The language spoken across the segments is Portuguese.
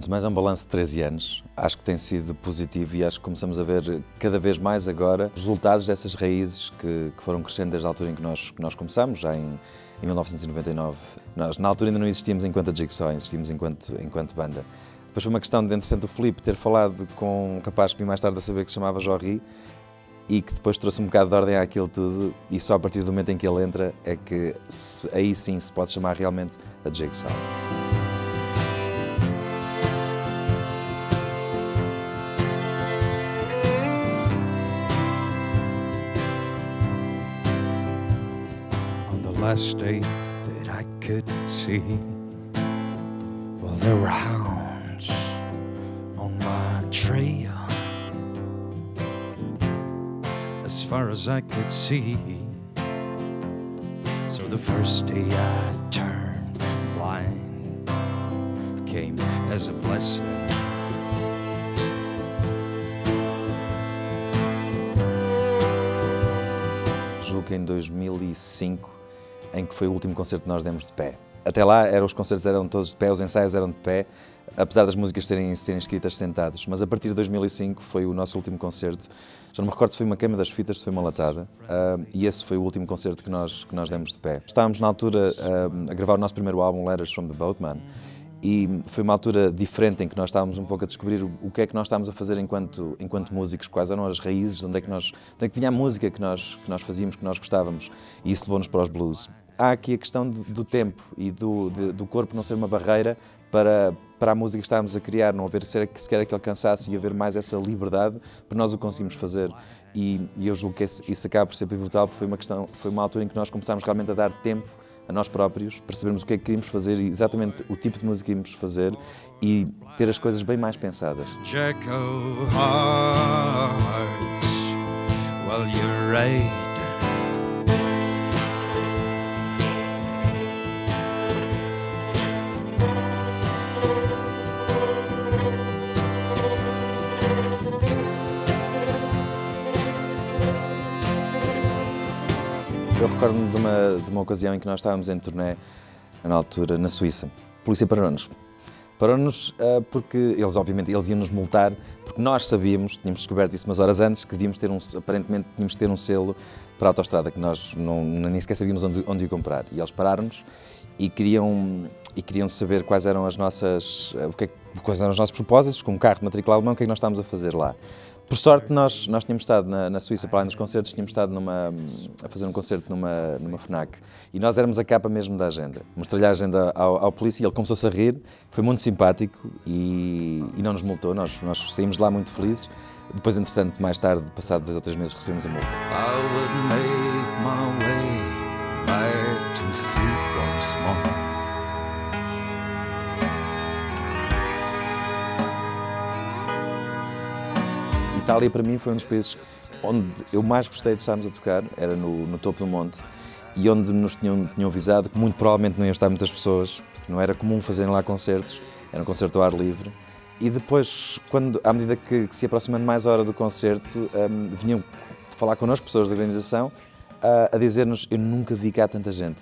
Antes de mais, é um balanço de 13 anos. Acho que tem sido positivo e acho que começamos a ver cada vez mais agora os resultados dessas raízes que foram crescendo desde a altura em que nós começamos, já em 1999. Nós, na altura, ainda não existíamos enquanto a Jigsaw, existíamos enquanto banda. Depois foi uma questão de, entretanto, o Filipe ter falado com um rapaz que vim mais tarde a saber que se chamava Jorri e que depois trouxe um bocado de ordem àquilo tudo, e só a partir do momento em que ele entra é que aí sim se pode chamar realmente a Jigsaw. Last day that I could see, well, there were hounds on my trail. As far as I could see, so the first day I turned blind came as a blessing. Julgo que em 2005 em que foi o último concerto que nós demos de pé. Até lá, os concertos eram todos de pé, os ensaios eram de pé, apesar das músicas serem escritas sentados. Mas a partir de 2005 foi o nosso último concerto. Já não me recordo se foi uma queima das fitas, se foi uma latada. E esse foi o último concerto que nós demos de pé. Estávamos na altura a gravar o nosso primeiro álbum, Letters from the Boatman. E foi uma altura diferente em que nós estávamos um pouco a descobrir o que é que nós estávamos a fazer enquanto músicos, quais eram as raízes, de onde é que vinha a música que nós fazíamos, que nós gostávamos, e isso levou-nos para os blues. Há aqui a questão do tempo e do corpo não ser uma barreira para a música que estávamos a criar, não haver sequer aquele cansaço e haver mais essa liberdade para nós o conseguimos fazer. E eu julgo que isso acaba por ser pivotal, porque foi uma altura em que nós começámos realmente a dar tempo a nós próprios, percebermos o que é que queríamos fazer e exatamente o tipo de música que queríamos fazer e ter as coisas bem mais pensadas. Jack of hearts, well, you're right. Eu recordo-me de uma ocasião em que nós estávamos em turnê, na altura, na Suíça. A polícia parou-nos. Parou-nos porque eles, obviamente, iam-nos multar, porque nós sabíamos, tínhamos descoberto isso umas horas antes, que aparentemente tínhamos que ter um selo para a autoestrada, que nós nem sequer sabíamos onde ir comprar. E eles pararam-nos e queriam saber quais eram quais eram os nossos propósitos, com um carro de matrícula alemã, o que é que nós estávamos a fazer lá. Por sorte, nós tínhamos estado na Suíça, para além dos concertos, tínhamos estado a fazer um concerto numa FNAC. E nós éramos a capa mesmo da agenda. Mostrei-lhe a agenda ao polícia e ele começou-se a rir, foi muito simpático e não nos multou. Nós saímos de lá muito felizes. Depois, entretanto, mais tarde, passado 2 ou 3 meses, recebemos a multa. I would make my way back to sleep once more. Itália, para mim, foi um dos países onde eu mais gostei de estarmos a tocar, era no topo do monte, e onde nos tinham avisado que muito provavelmente não iam estar muitas pessoas, porque não era comum fazerem lá concertos, era um concerto ao ar livre. E depois, à medida que se aproximando mais a hora do concerto, vinham falar connosco, pessoas da organização, a dizer-nos: eu nunca vi cá tanta gente.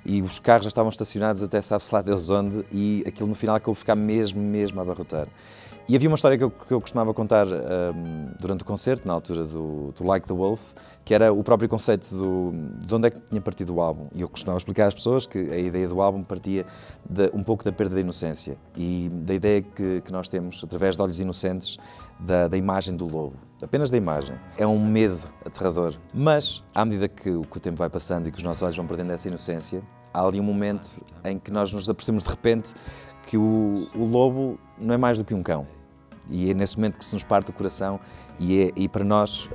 E os carros já estavam estacionados até sabe-se lá Deus onde, e aquilo no final acabou por ficar mesmo a abarrotar. E havia uma história que eu costumava contar durante o concerto, na altura do Like the Wolf, que era o próprio conceito de onde é que tinha partido o álbum. E eu costumava explicar às pessoas que a ideia do álbum partia um pouco da perda da inocência e da ideia que nós temos, através de Olhos Inocentes, da imagem do lobo. Apenas da imagem. É um medo aterrador. Mas, à medida que o tempo vai passando e que os nossos olhos vão perdendo essa inocência, há ali um momento em que nós nos apercebemos de repente que o lobo não é mais do que um cão. E é nesse momento que se nos parte o coração e para nós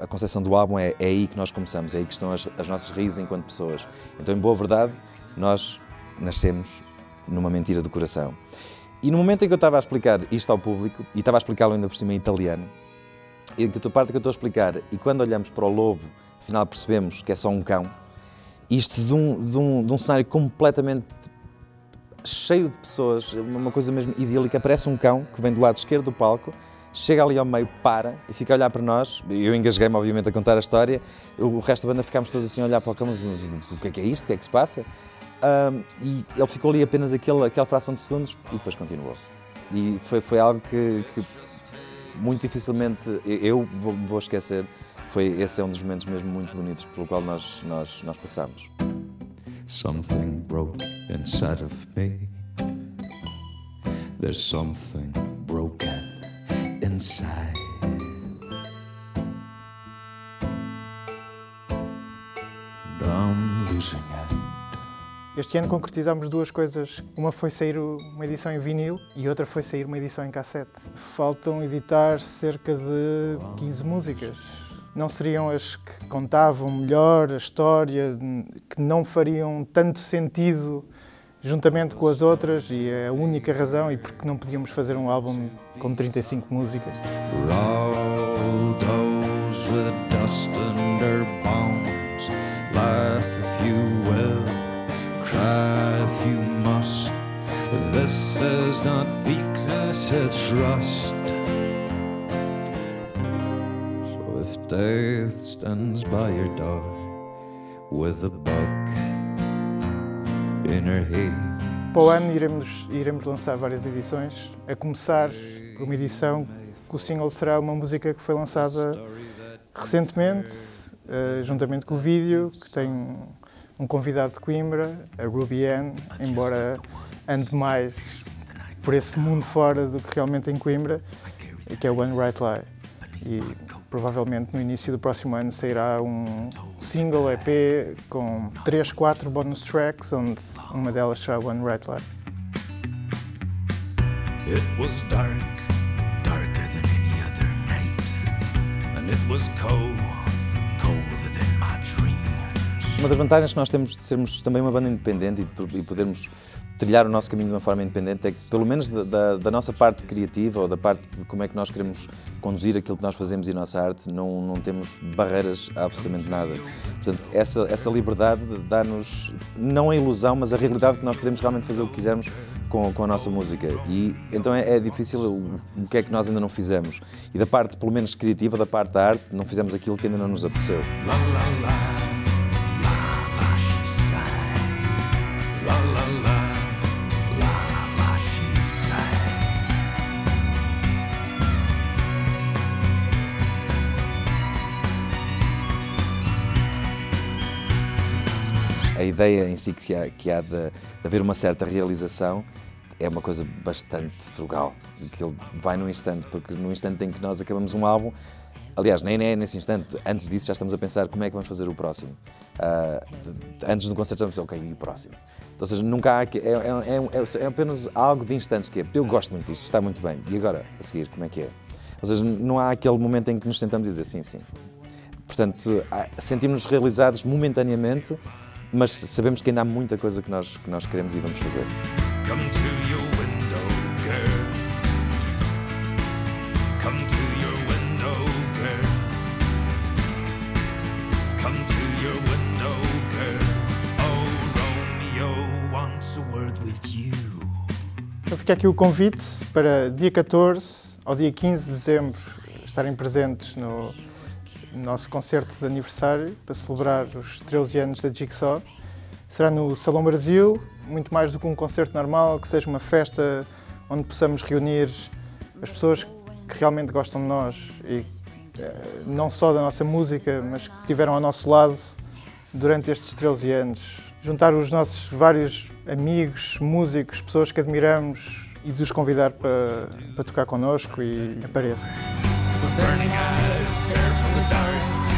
a concepção do álbum é aí que nós começamos, é aí que estão as nossas raízes enquanto pessoas. Então, em boa verdade, nós nascemos numa mentira do coração. E no momento em que eu estava a explicar isto ao público, e estava a explicá-lo ainda por cima em italiano, e que a parte que eu estou a explicar, e quando olhamos para o lobo, afinal percebemos que é só um cão, isto de um cenário completamente cheio de pessoas, uma coisa mesmo idílica, aparece um cão que vem do lado esquerdo do palco, chega ali ao meio, para e fica a olhar para nós. Eu engasguei-me, obviamente, a contar a história. O resto da banda ficámos todos assim a olhar para o cão, mas o que é isto? O que é que se passa? E ele ficou ali apenas aquela fração de segundos e depois continuou. E foi algo que muito dificilmente eu vou esquecer. Esse é um dos momentos mesmo muito bonitos pelo qual nós passamos. Something broke inside of me. There's something broken inside. And I'm losing it. Este ano concretizámos duas coisas. Uma foi sair uma edição em vinil e outra foi sair uma edição em cassete. Faltam editar cerca de 15 músicas. Não seriam as que contavam melhor a história, que não fariam tanto sentido juntamente com as outras, e é a única razão e porque não podíamos fazer um álbum com 35 músicas. All those with dust in their bones, laugh if you will, cry if you must. This is not weakness, it's rust. So if death stands by your door with a bug in her head. Para o ano iremos lançar várias edições, a começar por uma edição que o single será uma música que foi lançada recentemente, juntamente com o vídeo, que tem um convidado de Coimbra, a Ruby Ann, embora ande mais por esse mundo fora do que realmente em Coimbra, que é o One Right Lie. E provavelmente no início do próximo ano sairá um single EP com 3, 4 bonus tracks, onde uma delas será One Right Lie. It was dark, darker than any other night, and it was cold, colder than my dreams. Uma das vantagens que nós temos de sermos também uma banda independente e podermos trilhar o nosso caminho de uma forma independente é que, pelo menos da nossa parte criativa ou da parte de como é que nós queremos conduzir aquilo que nós fazemos e a nossa arte, não temos barreiras a absolutamente nada. Portanto, essa liberdade dá-nos, não a ilusão, mas a realidade que nós podemos realmente fazer o que quisermos com a nossa música. E então é difícil o que é que nós ainda não fizemos. E da parte, pelo menos criativa, da parte da arte, não fizemos aquilo que ainda não nos apeteceu. La la la. A ideia em si que há de haver uma certa realização é uma coisa bastante frugal, que ele vai num instante, porque no instante em que nós acabamos um álbum, aliás, nem é nesse instante, antes disso já estamos a pensar como é que vamos fazer o próximo. Antes do concerto já estamos a pensar, ok, e o próximo? Ou seja, nunca há, é apenas algo de instantes que é, eu gosto muito disto, está muito bem, e agora, a seguir, como é que é? Ou seja, não há aquele momento em que nos sentamos e dizer sim, sim. Portanto, sentimos-nos realizados momentaneamente, mas sabemos que ainda há muita coisa que nós queremos e vamos fazer. Come to your window, girl. Come to your window, girl. Come to your window, girl. Oh, Romeo wants a word with you. Então fica aqui o convite para dia 14 ao dia 15 de dezembro estarem presentes no nosso concerto de aniversário para celebrar os 13 anos da Jigsaw. Será no Salão Brasil, muito mais do que um concerto normal, que seja uma festa onde possamos reunir as pessoas que realmente gostam de nós e não só da nossa música, mas que estiveram ao nosso lado durante estes 13 anos. Juntar os nossos vários amigos, músicos, pessoas que admiramos e de os convidar para tocar connosco e apareçam. With burning eyes, stare from the dark.